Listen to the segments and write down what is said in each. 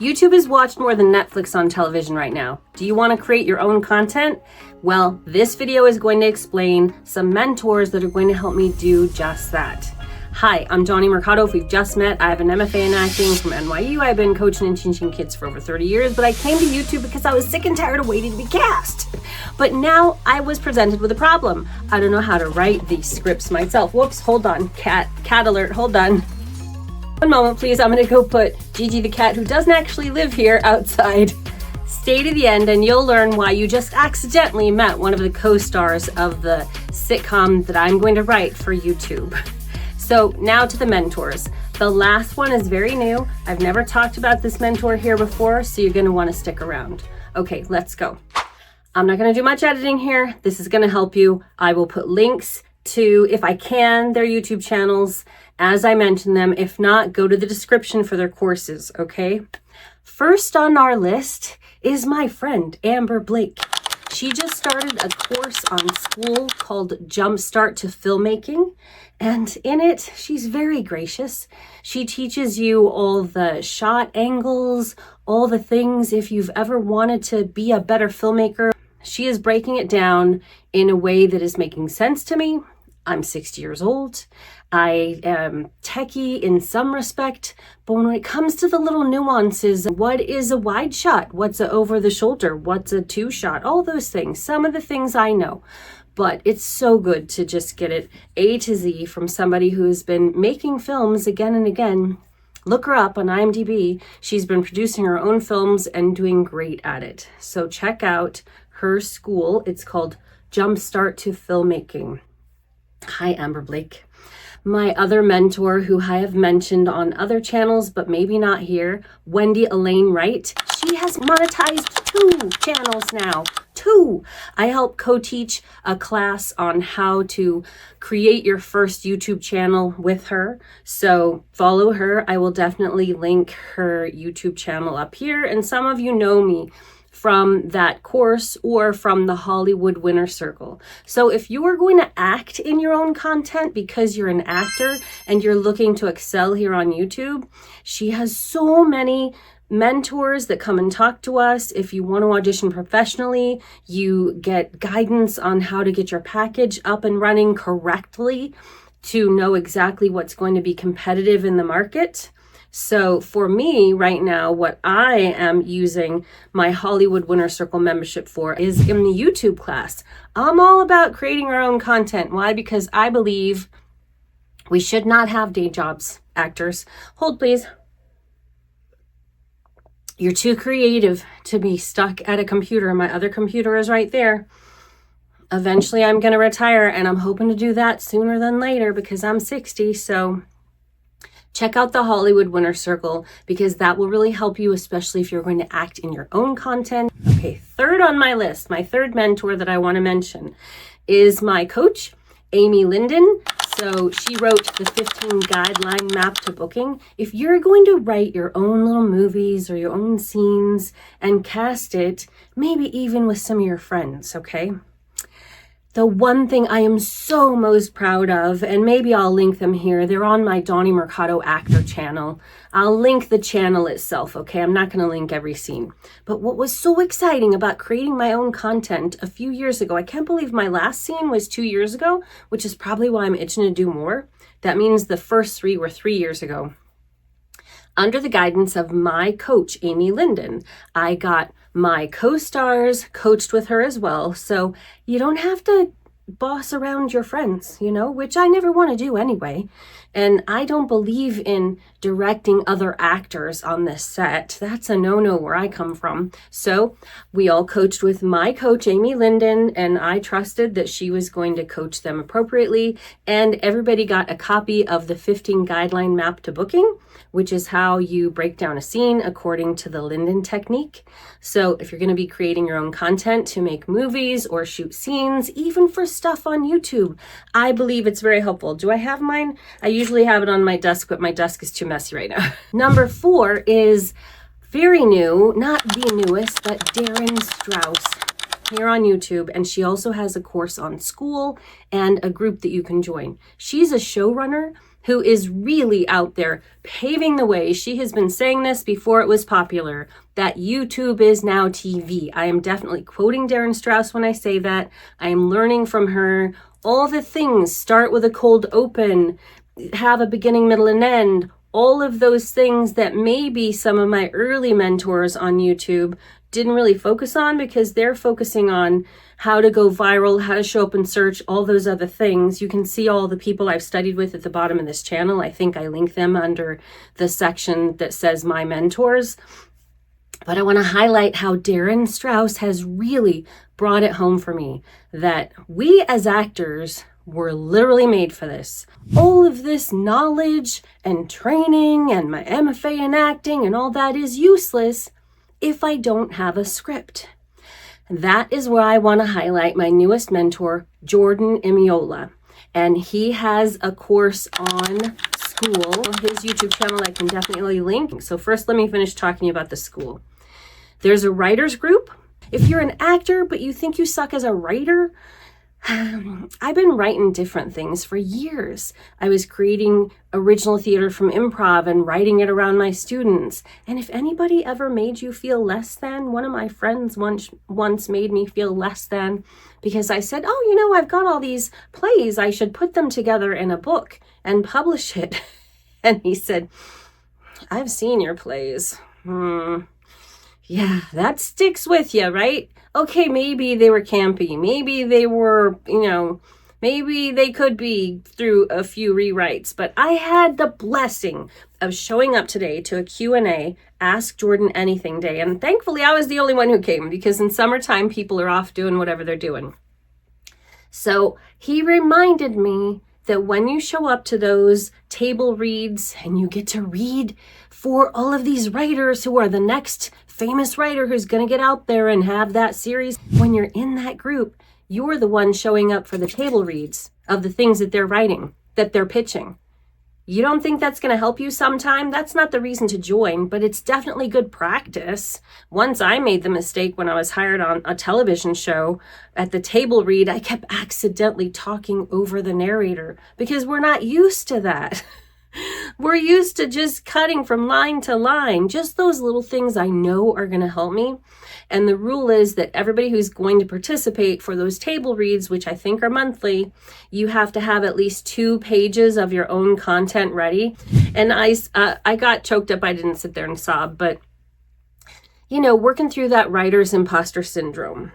YouTube is watched more than Netflix on television right now. Do you want to create your own content? Well, this video is going to explain some mentors that are going to help me do just that. Hi, I'm Johnny Mercado. If we've just met, I have an MFA in acting from NYU. I've been coaching and teaching kids for over 30 years, but I came to YouTube because I was sick and tired of waiting to be cast. But now I was presented with a problem. I don't know how to write these scripts myself. Whoops, hold on, cat alert, hold on. One moment, please. I'm gonna go put Gigi the cat, who doesn't actually live here, outside. Stay to the end and you'll learn why you just accidentally met one of the co-stars of the sitcom that I'm going to write for YouTube. So now to the mentors. The last one is very new. I've never talked about this mentor here before, so you're gonna wanna stick around. Okay, let's go. I'm not gonna do much editing here. This is gonna help you. I will put links to, if I can, their YouTube channels as I mention them. If not, go to the description for their courses, okay? First on our list is my friend, Amber Blake. She just started a course on SKOOL called Jumpstart to Filmmaking. And in it, she's very gracious. She teaches you all the shot angles, all the things if you've ever wanted to be a better filmmaker. She is breaking it down in a way that is making sense to me. I'm 60 years old. I am techie in some respect, but when it comes to the little nuances, what is a wide shot? What's a over the shoulder? What's a two shot? All those things, some of the things I know, but it's so good to just get it A to Z from somebody who's been making films again and again. Look her up on IMDb. She's been producing her own films and doing great at it. So check out her school. It's called Jumpstart to Filmmaking. Hi, Amber Blake. My other mentor, who I have mentioned on other channels, but maybe not here, Wendy Alane Wright. She has monetized 2 channels now. 2. I help co-teach a class on how to create your first YouTube channel with her. So follow her. I will definitely link her YouTube channel up here. And some of you know me from that course or from the Hollywood Winner Circle. So if you are going to act in your own content because you're an actor and you're looking to excel here on YouTube, she has so many mentors that come and talk to us. If you want to audition professionally, you get guidance on how to get your package up and running correctly to know exactly what's going to be competitive in the market. So for me right now, what I am using my Hollywood Winner Circle membership for is in the YouTube class. I'm all about creating our own content. Why? Because I believe we should not have day jobs, actors. Hold, please. You're too creative to be stuck at a computer. My other computer is right there. Eventually I'm going to retire, and I'm hoping to do that sooner than later because I'm 60. So check out the Hollywood Winner Circle because that will really help you, especially if you're going to act in your own content. Okay, third on my list, my third mentor that I want to mention is my coach, Amy Lyndon. So she wrote the 15 Guideline Map to Booking. If you're going to write your own little movies or your own scenes and cast it, maybe even with some of your friends, okay? The one thing I am so most proud of, and maybe I'll link them here, they're on my Johnny Mercado actor channel. I'll link the channel itself, okay? I'm not gonna link every scene. But what was so exciting about creating my own content a few years ago, I can't believe my last scene was 2 years ago, which is probably why I'm itching to do more. That means the first 3 were 3 years ago. Under the guidance of my coach, Amy Lyndon, I got my co-stars coached with her as well. So you don't have to boss around your friends, you know, which I never want to do anyway. And I don't believe in directing other actors on this set. That's a no-no where I come from. So we all coached with my coach, Amy Lyndon, and I trusted that she was going to coach them appropriately. And everybody got a copy of the 15 Guideline Map to Booking, which is how you break down a scene according to the Lyndon technique. So if you're going to be creating your own content to make movies or shoot scenes, even for stuff on YouTube, I believe it's very helpful. Do I have mine? I usually have it on my desk, but my desk is too messy right now. Number 4 is very new, not the newest, but Daryn Strauss here on YouTube. And she also has a course on SKOOL and a group that you can join. She's a showrunner who is really out there paving the way. She has been saying this before it was popular, that YouTube is now TV. I am definitely quoting Daryn Strauss when I say that. I am learning from her. All the things, start with a cold open, have a beginning, middle, and end. All of those things that maybe some of my early mentors on YouTube didn't really focus on, because they're focusing on how to go viral, how to show up in search, all those other things. You can see all the people I've studied with at the bottom of this channel. I think I link them under the section that says My Mentors. But I want to highlight how Daryn Strauss has really brought it home for me that we as actors were literally made for this. All of this knowledge and training and my MFA in acting and all that is useless if I don't have a script. That is where I want to highlight my newest mentor, Jordan Imiola. And he has a course on SKOOL, his YouTube channel I can definitely link. So first, let me finish talking about the SKOOL. There's a writer's group. If you're an actor, but you think you suck as a writer, I've been writing different things for years. I was creating original theater from improv and writing it around my students. And if anybody ever made you feel less than, one of my friends once made me feel less than because I said, oh, you know, I've got all these plays. I should put them together in a book and publish it. And he said, I've seen your plays. Yeah, that sticks with you, right? Okay, maybe they were campy. Maybe they were, maybe they could be through a few rewrites. But I had the blessing of showing up today to a Q&A, Ask Jordan Anything Day. And thankfully, I was the only one who came because in summertime, people are off doing whatever they're doing. So he reminded me that when you show up to those table reads and you get to read for all of these writers who are the next famous writer who's going to get out there and have that series, when you're in that group, you're the one showing up for the table reads of the things that they're writing, that they're pitching. You don't think that's going to help you sometime? That's not the reason to join, but it's definitely good practice. Once I made the mistake when I was hired on a television show at the table read, I kept accidentally talking over the narrator because we're not used to that. We're used to just cutting from line to line. Just those little things I know are going to help me. And the rule is that everybody who's going to participate for those table reads, which I think are monthly, you have to have at least 2 pages of your own content ready. And I got choked up. I didn't sit there and sob, but working through that writer's imposter syndrome.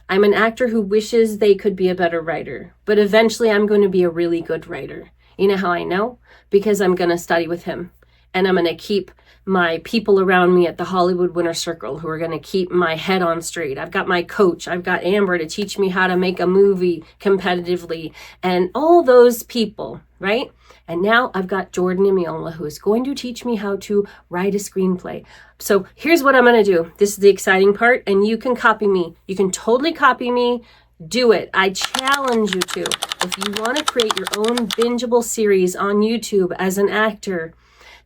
I'm an actor who wishes they could be a better writer, but eventually I'm going to be a really good writer. You know how I know? Because I'm going to study with him, and I'm going to keep my people around me at the Hollywood Winner Circle who are going to keep my head on straight. I've got my coach. I've got Amber to teach me how to make a movie competitively and all those people, right? And now I've got Jordan Imiola who is going to teach me how to write a screenplay. So here's what I'm going to do. This is the exciting part, and you can copy me. You can totally copy me. Do it. I challenge you to. If you want to create your own bingeable series on YouTube as an actor,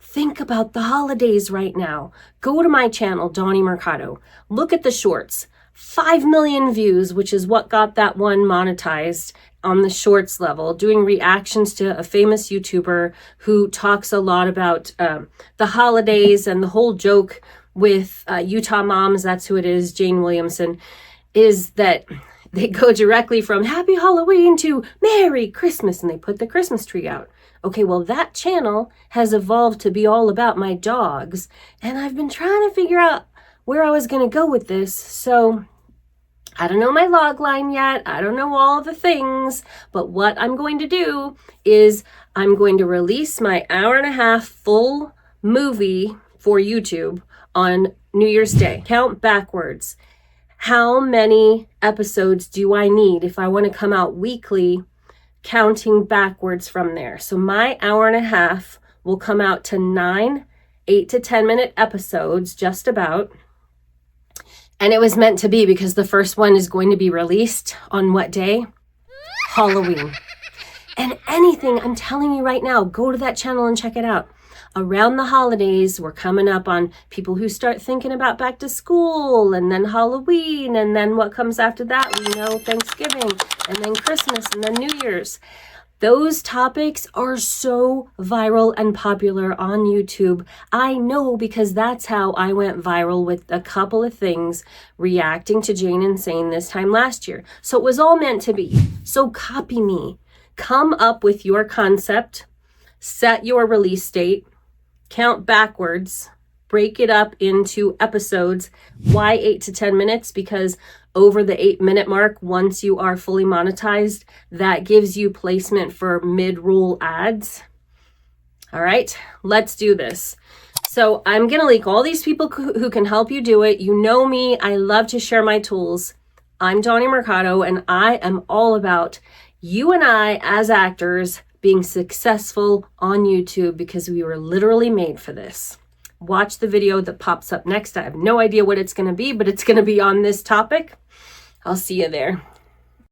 think about the holidays right now. Go to my channel, Donnie Mercado. Look at the shorts. 5 million views, which is what got that one monetized on the shorts level, doing reactions to a famous YouTuber who talks a lot about the holidays, and the whole joke with Utah Moms, that's who it is, Jane Williamson, is that they go directly from Happy Halloween to Merry Christmas, and they put the Christmas tree out. Okay, well, that channel has evolved to be all about my dogs, and I've been trying to figure out where I was going to go with this. So I don't know my log line yet. I don't know all the things, but what I'm going to do is I'm going to release my 1.5-hour full movie for YouTube on New Year's Day. Count backwards. How many episodes do I need if I want to come out weekly, counting backwards from there? So my 1.5 hours will come out to 9 8 to 10 minute episodes, just about. And it was meant to be because the first one is going to be released on what day? Halloween. And anything, I'm telling you right now, go to that channel and check it out. Around the holidays, we're coming up on people who start thinking about back to school, and then Halloween, and then what comes after that, we know Thanksgiving, and then Christmas, and then New Year's. Those topics are so viral and popular on YouTube. I know, because that's how I went viral with a couple of things reacting to Jane Insane this time last year. So it was all meant to be. So copy me. Come up with your concept, set your release date, count backwards, break it up into episodes. Why 8 to 10 minutes? Because over the 8-minute mark, once you are fully monetized, that gives you placement for mid-roll ads. All right, let's do this. So I'm going to link all these people who can help you do it. You know me, I love to share my tools. I'm Donnie Mercado, and I am all about you and I as actors being successful on YouTube, because we were literally made for this. Watch the video that pops up next. I have no idea what it's going to be, but it's going to be on this topic. I'll see you there.